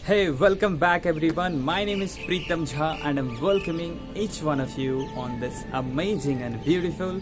Hey, welcome back everyone. My name is Pritam Jha and I'm welcoming each one of you on this amazing and beautiful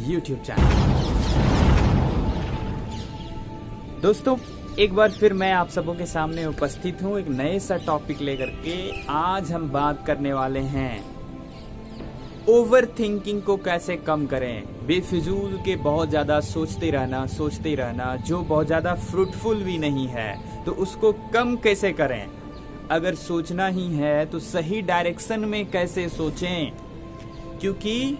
YouTube channel. दोस्तों, एक बार फिर मैं आप सबों के सामने उपस्थित हूँ एक नए सा टॉपिक लेकर के। आज हम बात करने वाले हैं ओवर थिंकिंग को कैसे कम करें। बेफिजूल के बहुत ज़्यादा सोचते रहना जो बहुत ज़्यादा फ्रूटफुल भी नहीं है, तो उसको कम कैसे करें। अगर सोचना ही है तो सही डायरेक्शन में कैसे सोचें, क्योंकि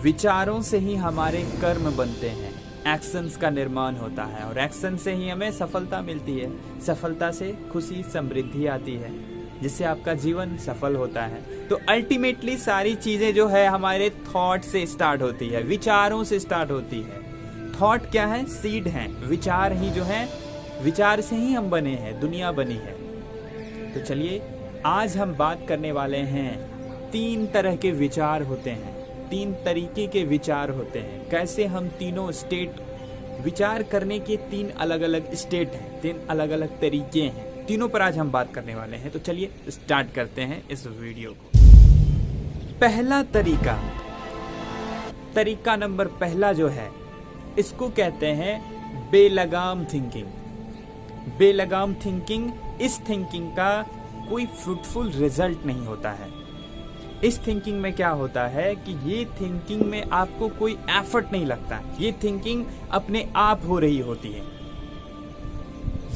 विचारों से ही हमारे कर्म बनते हैं, एक्शंस का निर्माण होता है और एक्शन से ही हमें सफलता मिलती है। सफलता से खुशी समृद्धि आती है, जिससे आपका जीवन सफल होता है। तो अल्टीमेटली सारी चीजें जो है हमारे थॉट से स्टार्ट होती है, विचारों से स्टार्ट होती है। थॉट क्या है? सीड है। विचार ही जो है, विचार से ही हम बने हैं, दुनिया बनी है। तो चलिए आज हम बात करने वाले हैं 3 तरह के विचार होते हैं, 3 तरीके के विचार होते हैं। कैसे हम तीनों स्टेट, विचार करने के 3 अलग अलग स्टेट हैं, 3 अलग अलग तरीके हैं। तीनों पर आज हम बात करने वाले हैं। तो चलिए स्टार्ट करते हैं इस वीडियो को। पहला तरीका नंबर पहला जो है, इसको कहते हैं बेलगाम थिंकिंग। बेलगाम थिंकिंग, इस थिंकिंग का कोई फ्रूटफुल रिजल्ट नहीं होता है। इस थिंकिंग में क्या होता है कि ये थिंकिंग में आपको कोई एफर्ट नहीं लगता, ये थिंकिंग अपने आप हो रही होती है।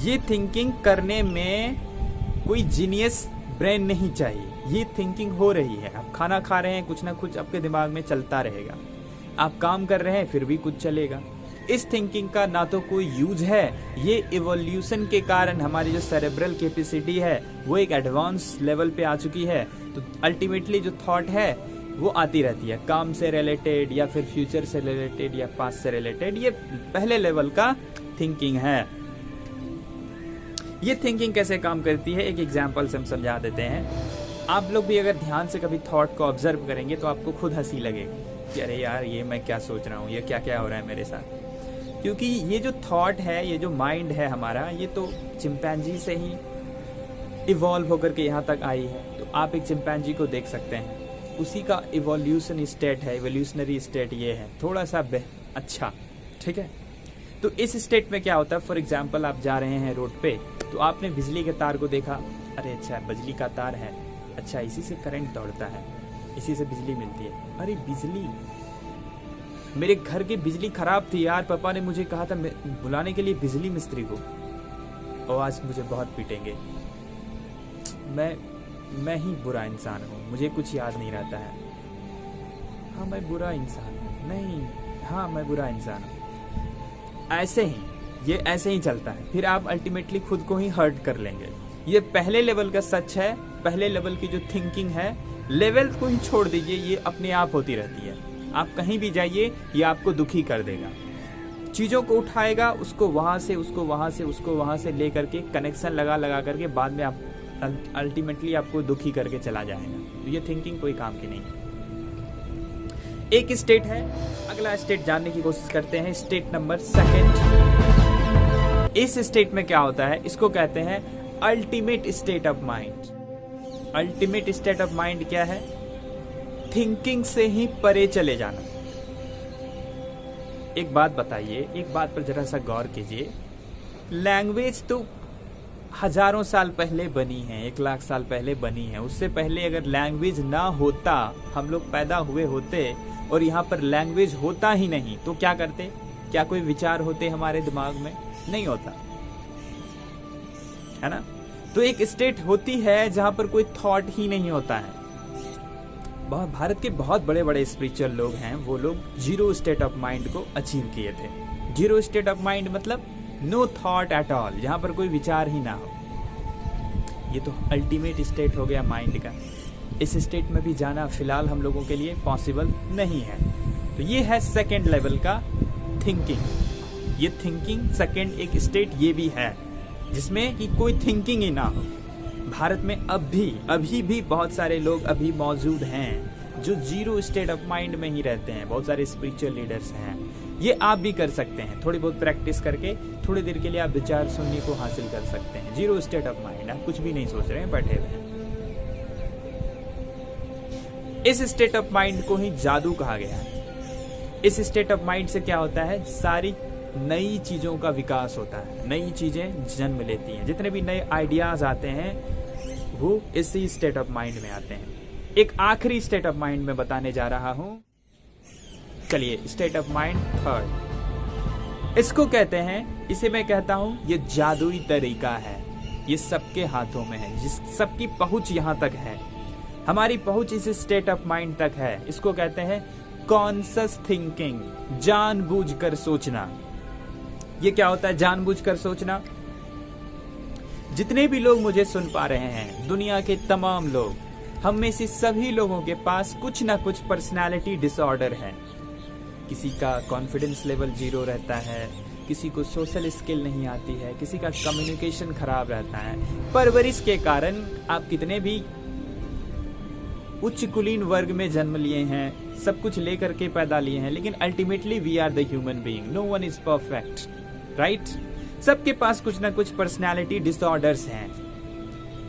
ये थिंकिंग करने में कोई जीनियस ब्रेन नहीं चाहिए, ये थिंकिंग हो रही है। आप खाना खा रहे हैं, कुछ ना कुछ आपके दिमाग में चलता रहेगा। आप काम कर रहे हैं, फिर भी कुछ चलेगा। इस थिंकिंग का ना तो कोई यूज है, ये इवोल्यूशन के कारण हमारी जो सेरेब्रल कैपेसिटी है वो एक एडवांस लेवल पे आ चुकी है। तो अल्टीमेटली जो थॉट है वो आती रहती है, काम से रिलेटेड या फिर फ्यूचर से रिलेटेड या पास्ट से रिलेटेड। ये पहले लेवल का थिंकिंग है। ये थिंकिंग कैसे काम करती है, एक एग्जाम्पल से हम समझा देते हैं। आप लोग भी अगर ध्यान से कभी थॉट को ऑब्जर्व करेंगे तो आपको खुद हंसी लगेगी कि अरे यार, ये मैं क्या सोच रहा हूँ, ये क्या क्या हो रहा है मेरे साथ। क्योंकि ये जो थॉट है, ये जो माइंड है हमारा, ये तो चिंपैंजी से ही इवॉल्व होकर के यहाँ तक आई है। तो आप एक चिंपैंजी को देख सकते हैं, उसी का इवोल्यूशन स्टेट है, इवोल्यूशनरी स्टेट ये है, थोड़ा सा अच्छा, ठीक है। तो इस स्टेट में क्या होता है, फॉर एग्जाम्पल आप जा रहे हैं रोड पे, तो आपने बिजली के तार को देखा, अरे अच्छा बिजली का तार है, अच्छा इसी से करंट दौड़ता है, इसी से बिजली मिलती है। अरे बिजली, मेरे घर की बिजली खराब थी यार, पापा ने मुझे कहा था बुलाने के लिए बिजली मिस्त्री को, और आज मुझे बहुत पीटेंगे। मैं ही बुरा इंसान हूँ, मुझे कुछ याद नहीं रहता है। हाँ मैं बुरा इंसान हूँ, नहीं हाँ मैं बुरा इंसान हूँ। ऐसे ही चलता है। फिर आप अल्टीमेटली खुद को ही हर्ट कर लेंगे। ये पहले लेवल का सच है, पहले लेवल की जो थिंकिंग है। लेवल को ही छोड़ दीजिए, ये अपने आप होती रहती है। आप कहीं भी जाइए, ये आपको दुखी कर देगा। चीजों को उठाएगा, उसको वहां से लेकर के कनेक्शन लगा करके बाद में आप अल्टीमेटली आपको दुखी करके चला जाएगा। तो ये थिंकिंग कोई काम की नहीं है। एक स्टेट है, अगला स्टेट जानने की कोशिश करते हैं। State number 2। इस स्टेट में क्या होता है, इसको कहते हैं ultimate state of mind. Ultimate state of mind क्या है? थिंकिंग से ही परे चले जाना। एक बात बताइए, एक बात पर जरा सा गौर कीजिए। लैंग्वेज तो हजारों साल पहले बनी है, 1 लाख साल पहले बनी है। उससे पहले अगर लैंग्वेज ना होता, हम लोग पैदा हुए होते और यहाँ पर लैंग्वेज होता ही नहीं, तो क्या करते? क्या कोई विचार होते हमारे दिमाग में? नहीं होता है ना। तो एक स्टेट होती है जहां पर कोई थॉट ही नहीं होता है। भारत के बहुत बड़े बड़े स्पिरिचुअल लोग हैं, वो लोग 0 स्टेट ऑफ माइंड को अचीव किए थे। 0 स्टेट ऑफ माइंड मतलब नो थॉट एट ऑल, जहां पर कोई विचार ही ना हो। ये तो अल्टीमेट स्टेट हो गया माइंड का। इस स्टेट में भी जाना फिलहाल हम लोगों के लिए पॉसिबल नहीं है। तो ये है सेकेंड लेवल का थिंकिंग। ये थिंकिंग सेकेंड एक स्टेट ये भी है, जिसमें कि कोई थिंकिंग ही ना हो। भारत में अभी भी बहुत सारे लोग अभी मौजूद हैं जो 0 स्टेट ऑफ माइंड में ही रहते हैं। बहुत सारे स्पिरिचुअल लीडर्स हैं, ये आप भी कर सकते हैं। थोड़ी बहुत प्रैक्टिस करके थोड़ी देर के लिए आप विचार शून्य को हासिल कर सकते हैं। जीरो स्टेट ऑफ माइंड, आप कुछ भी नहीं सोच रहे हैं, बैठे हुए हैं। इस स्टेट ऑफ माइंड को ही जादू कहा गया है। इस स्टेट ऑफ माइंड से क्या होता है, सारी नई चीजों का विकास होता है, नई चीजें जन्म लेती हैं। जितने भी नए आइडियाज आते हैं वो इसी स्टेट ऑफ माइंड में आते हैं। एक आखिरी स्टेट ऑफ माइंड में बताने जा रहा हूं। चलिए, स्टेट ऑफ माइंड थर्ड, इसको कहते हैं, इसे मैं कहता हूं ये जादुई तरीका है। ये सबके हाथों में है, जिस सबकी पहुंच यहां तक है। हमारी पहुंच इस स्टेट ऑफ माइंड तक है। इसको कहते हैं कॉन्शियस थिंकिंग, जानबूझकर सोचना। ये क्या होता है जानबूझकर सोचना? जितने भी लोग मुझे सुन पा रहे हैं, दुनिया के तमाम लोग, हम में से सभी लोगों के पास कुछ ना कुछ पर्सनालिटी डिसऑर्डर है। किसी का कॉन्फिडेंस लेवल 0 रहता है, किसी को सोशल स्किल नहीं आती है, किसी का कम्युनिकेशन खराब रहता है। परवरिश के कारण आप कितने भी उच्च कुलीन वर्ग में जन्म लिए हैं, सब कुछ लेकर के पैदा लिए हैं, लेकिन ultimately we are the human being, no one is perfect, right? सबके पास कुछ ना कुछ पर्सनालिटी डिसऑर्डर्स हैं,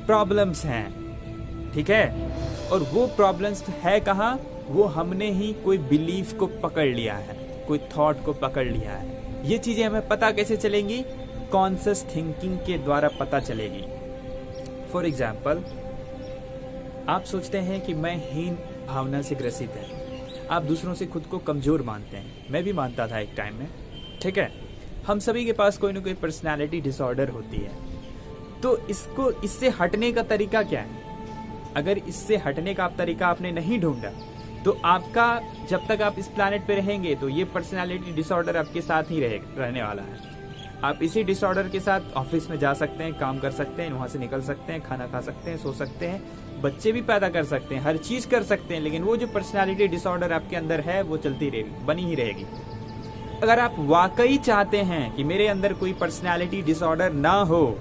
प्रॉब्लम्स हैं, ठीक है? और वो प्रॉब्लम्स है कहाँ? वो हमने ही कोई बिलीफ को पकड़ लिया है, कोई थॉट को पकड़ लिया है। ये चीजें हमें पता कैसे चलेंगी? कॉन्शियस थिंकिंग के द्वारा पता चलेगी। फॉर एग्जाम्पल, आप सोचते हैं कि मैं हीन भावना से ग्रसित है। आप दूसरों से खुद को कमजोर मानते हैं। मैं भी मानता था एक टाइम में, ठीक है? हम सभी के पास कोई ना कोई पर्सनालिटी डिसऑर्डर होती है। तो इससे हटने का तरीका क्या है? अगर इससे हटने का तरीका आपने नहीं ढूंढा, तो आपका, जब तक आप इस प्लैनेट पे रहेंगे, तो ये पर्सनालिटी डिसऑर्डर आपके साथ ही रहने वाला है। आप इसी डिसऑर्डर के साथ ऑफिस में जा सकते हैं, काम कर सकते हैं, वहां से निकल सकते हैं, खाना खा सकते हैं, सो सकते हैं, बच्चे भी पैदा कर सकते हैं, हर चीज कर सकते हैं, लेकिन वो जो पर्सनालिटी डिसऑर्डर आपके अंदर है वो चलती रहेगी, बनी ही रहेगी। अगर आप वाकई चाहते हैं कि मेरे अंदर कोई पर्सनालिटी डिसऑर्डर ना हो,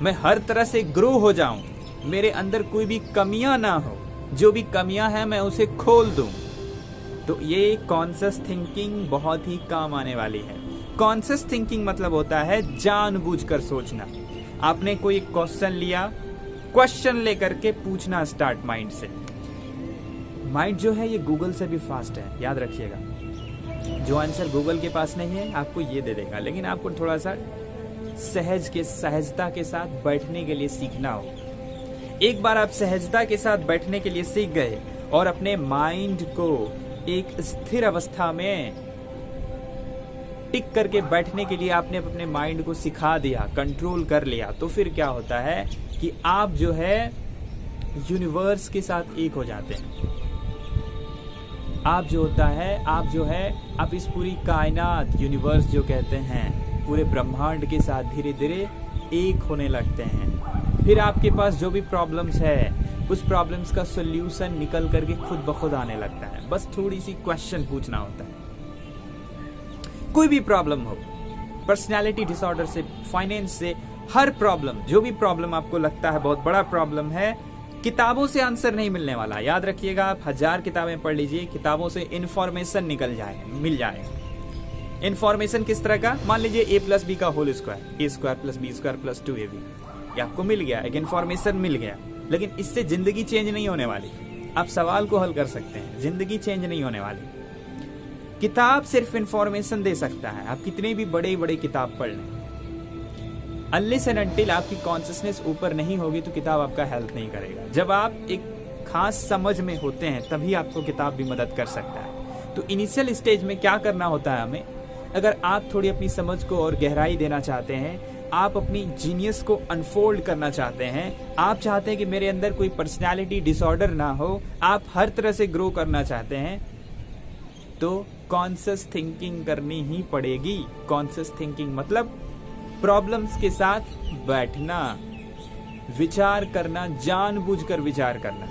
मैं हर तरह से ग्रो हो जाऊं, मेरे अंदर कोई भी कमियां ना हो, जो भी कमियां हैं मैं उसे खोल दूं, तो ये कॉन्शियस थिंकिंग बहुत ही काम आने वाली है। कॉन्शियस थिंकिंग मतलब होता है जानबूझकर सोचना। आपने कोई क्वेश्चन लिया, क्वेश्चन लेकर के पूछना स्टार्ट माइंड से। माइंड जो है ये गूगल से भी फास्ट है, याद रखिएगा। जो आंसर गूगल के पास नहीं है आपको ये दे देगा, लेकिन आपको थोड़ा सा सहजता के साथ बैठने के लिए सीखना हो। एक बार आप सहजता के साथ बैठने के लिए सीख गए और अपने माइंड को एक स्थिर अवस्था में टिक करके बैठने के लिए आपने अपने माइंड को सिखा दिया, कंट्रोल कर लिया, तो फिर क्या होता है कि आप जो है यूनिवर्स के साथ एक हो जाते हैं। आप जो है आप इस पूरी कायनात, यूनिवर्स जो कहते हैं, पूरे ब्रह्मांड के साथ धीरे धीरे एक होने लगते हैं। फिर आपके पास जो भी प्रॉब्लम्स है, उस प्रॉब्लम्स का सोल्यूशन निकल करके खुद ब खुद आने लगता है। बस थोड़ी सी क्वेश्चन पूछना होता है। कोई भी प्रॉब्लम हो, पर्सनालिटी डिसऑर्डर से, फाइनेंस से, हर प्रॉब्लम, जो भी प्रॉब्लम आपको लगता है बहुत बड़ा प्रॉब्लम है, किताबों से आंसर नहीं मिलने वाला। याद रखिएगा, आप 1000 किताबें पढ़ लीजिए, किताबों से इंफॉर्मेशन मिल जाएगा। इंफॉर्मेशन किस तरह का? मान लीजिए a+b का whole square, a² + b² + 2ab, ये आपको मिल गया, एक इंफॉर्मेशन मिल गया, लेकिन इससे जिंदगी चेंज नहीं होने वाली। आप सवाल को हल कर सकते हैं, जिंदगी चेंज नहीं होने वाली। किताब सिर्फ इंफॉर्मेशन दे सकता है, आप कितने भी बड़े बड़े किताब पढ़ लें, अनलेस एंड अनटिल आपकी कॉन्शियसनेस ऊपर नहीं होगी तो किताब आपका हेल्प नहीं करेगा। जब आप एक खास समझ में होते हैं तभी आपको किताब भी मदद कर सकता है। तो इनिशियल स्टेज में क्या करना होता है हमें? अगर आप थोड़ी अपनी समझ को और गहराई देना चाहते हैं, आप अपनी जीनियस को अनफोल्ड करना चाहते हैं, आप चाहते हैं कि मेरे अंदर कोई पर्सनालिटी डिसऑर्डर ना हो, आप हर तरह से ग्रो करना चाहते हैं, तो कॉन्शियस थिंकिंग करनी ही पड़ेगी। कॉन्शियस थिंकिंग मतलब प्रॉब्लम्स के साथ बैठना, विचार करना, जानबूझकर विचार करना।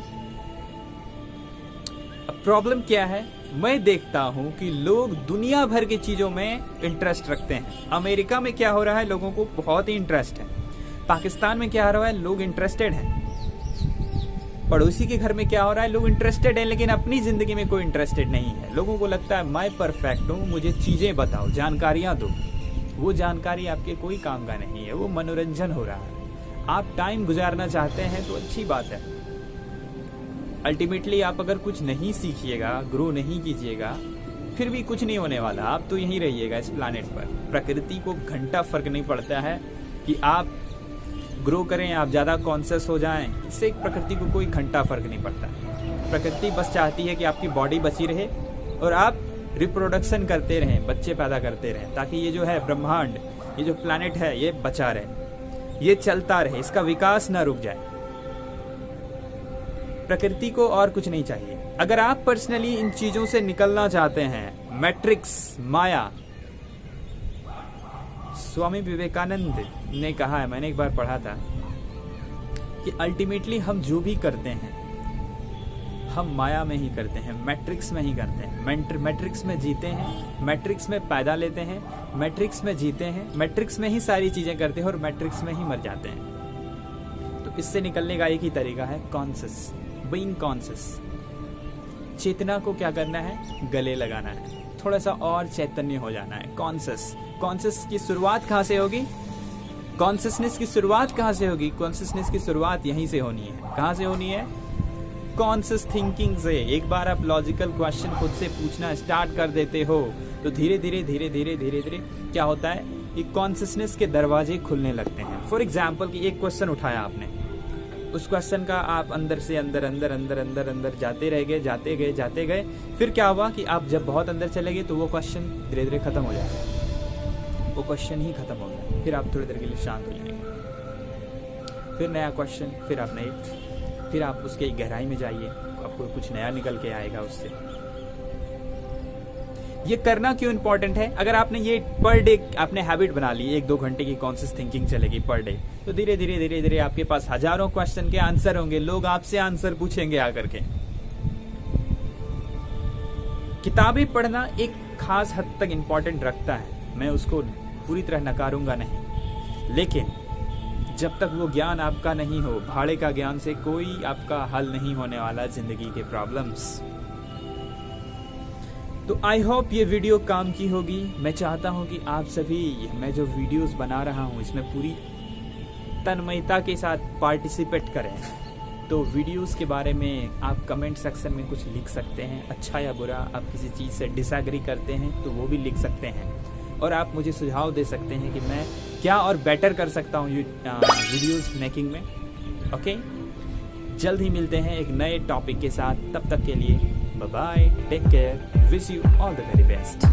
अब प्रॉब्लम क्या है? मैं देखता हूं कि लोग दुनिया भर की चीजों में इंटरेस्ट रखते हैं। अमेरिका में क्या हो रहा है, लोगों को बहुत ही इंटरेस्ट है। पाकिस्तान में क्या हो रहा है, लोग इंटरेस्टेड हैं। पड़ोसी के घर में क्या हो रहा है, लोग इंटरेस्टेड हैं लेकिन अपनी जिंदगी में कोई इंटरेस्टेड नहीं है। लोगों को लगता है मैं परफेक्ट हूँ, मुझे चीजें बताओ, जानकारियां दो। वो जानकारी आपके कोई काम का नहीं है, वो मनोरंजन हो रहा है। आप टाइम गुजारना चाहते हैं तो अच्छी बात है। अल्टीमेटली आप अगर कुछ नहीं सीखिएगा, ग्रो नहीं कीजिएगा, फिर भी कुछ नहीं होने वाला। आप तो यहीं रहिएगा इस प्लैनेट पर। प्रकृति को घंटा फर्क नहीं पड़ता है कि आप ग्रो करें, आप ज्यादा कॉन्शियस हो जाएं, इससे प्रकृति को कोई घंटा फर्क नहीं पड़ता। प्रकृति बस चाहती है कि आपकी बॉडी बची रहे और आप रिप्रोडक्शन करते रहें, बच्चे पैदा करते रहें, ताकि ये जो है ब्रह्मांड, ये जो प्लैनेट है, ये बचा रहे, ये चलता रहे, इसका विकास ना रुक जाए। प्रकृति को और कुछ नहीं चाहिए। अगर आप पर्सनली इन चीजों से निकलना चाहते हैं, मैट्रिक्स, माया, स्वामी विवेकानंद ने कहा है, मैंने एक बार पढ़ा था कि अल्टीमेटली हम जो भी करते हैं हम माया में ही करते हैं, मैट्रिक्स में ही करते हैं। मैट्रिक्स में जीते हैं, मैट्रिक्स में पैदा लेते हैं, मैट्रिक्स में जीते हैं, मैट्रिक्स में ही सारी चीजें करते हैं और मैट्रिक्स में ही मर जाते हैं। तो इससे निकलने का एक ही तरीका है, कॉन्शियस, बीइंग कॉन्शियस। चेतना को क्या करना है, गले लगाना है, थोड़ा सा और चैतन्य हो जाना है। कॉन्शियस की शुरुआत कहाँ से होगी, कॉन्शियसनेस की शुरुआत कहाँ से होगी? कॉन्शियसनेस की शुरुआत यहीं से होनी है। कहाँ से होनी है? कॉन्शियस थिंकिंग से। एक बार आप लॉजिकल क्वेश्चन खुद से पूछना स्टार्ट कर देते हो तो धीरे धीरे क्या होता है, ये कॉन्शियसनेस के दरवाजे खुलने लगते हैं। फॉर एग्जाम्पल कि एक क्वेश्चन उठाया आपने, उस क्वेश्चन का आप अंदर से अंदर जाते गए, फिर क्या हुआ कि आप जब बहुत अंदर चले गए तो वो क्वेश्चन धीरे धीरे खत्म हो जाएगा, वो क्वेश्चन ही खत्म हो गया। फिर आप थोड़ी देर के लिए शांत हो जाएंगे, फिर नया क्वेश्चन, फिर आप उसके गहराई में जाइए, आपको कुछ नया निकल के आएगा उससे। ये करना क्यों इंपॉर्टेंट है? अगर आपने ये पर डे आपने हैबिट बना ली, 1-2 घंटे की कॉन्शियस थिंकिंग चलेगी पर डे, तो धीरे धीरे आपके पास हजारों क्वेश्चन के आंसर होंगे। लोग आपसे आंसर पूछेंगे आकर के। किताबें पढ़ना एक खास हद तक इंपॉर्टेंट रखता है, मैं उसको पूरी तरह नकारूंगा नहीं, लेकिन जब तक वो ज्ञान आपका नहीं हो, भाड़े का ज्ञान से कोई आपका हल नहीं होने वाला जिंदगी के प्रॉब्लम्स। तो आई होप ये वीडियो काम की होगी। मैं चाहता हूं कि आप सभी, मैं जो वीडियोस बना रहा हूं इसमें पूरी तन्मयता के साथ पार्टिसिपेट करें। तो वीडियोस के बारे में आप कमेंट सेक्शन में कुछ लिख सकते हैं, अच्छा या बुरा। आप किसी चीज़ से डिसएग्री करते हैं तो वो भी लिख सकते हैं, और आप मुझे सुझाव दे सकते हैं कि मैं क्या और बेटर कर सकता हूँ वीडियोस मेकिंग में। ओके, जल्द ही मिलते हैं एक नए टॉपिक के साथ। तब तक के लिए bye bye, take care, wish you all the very best.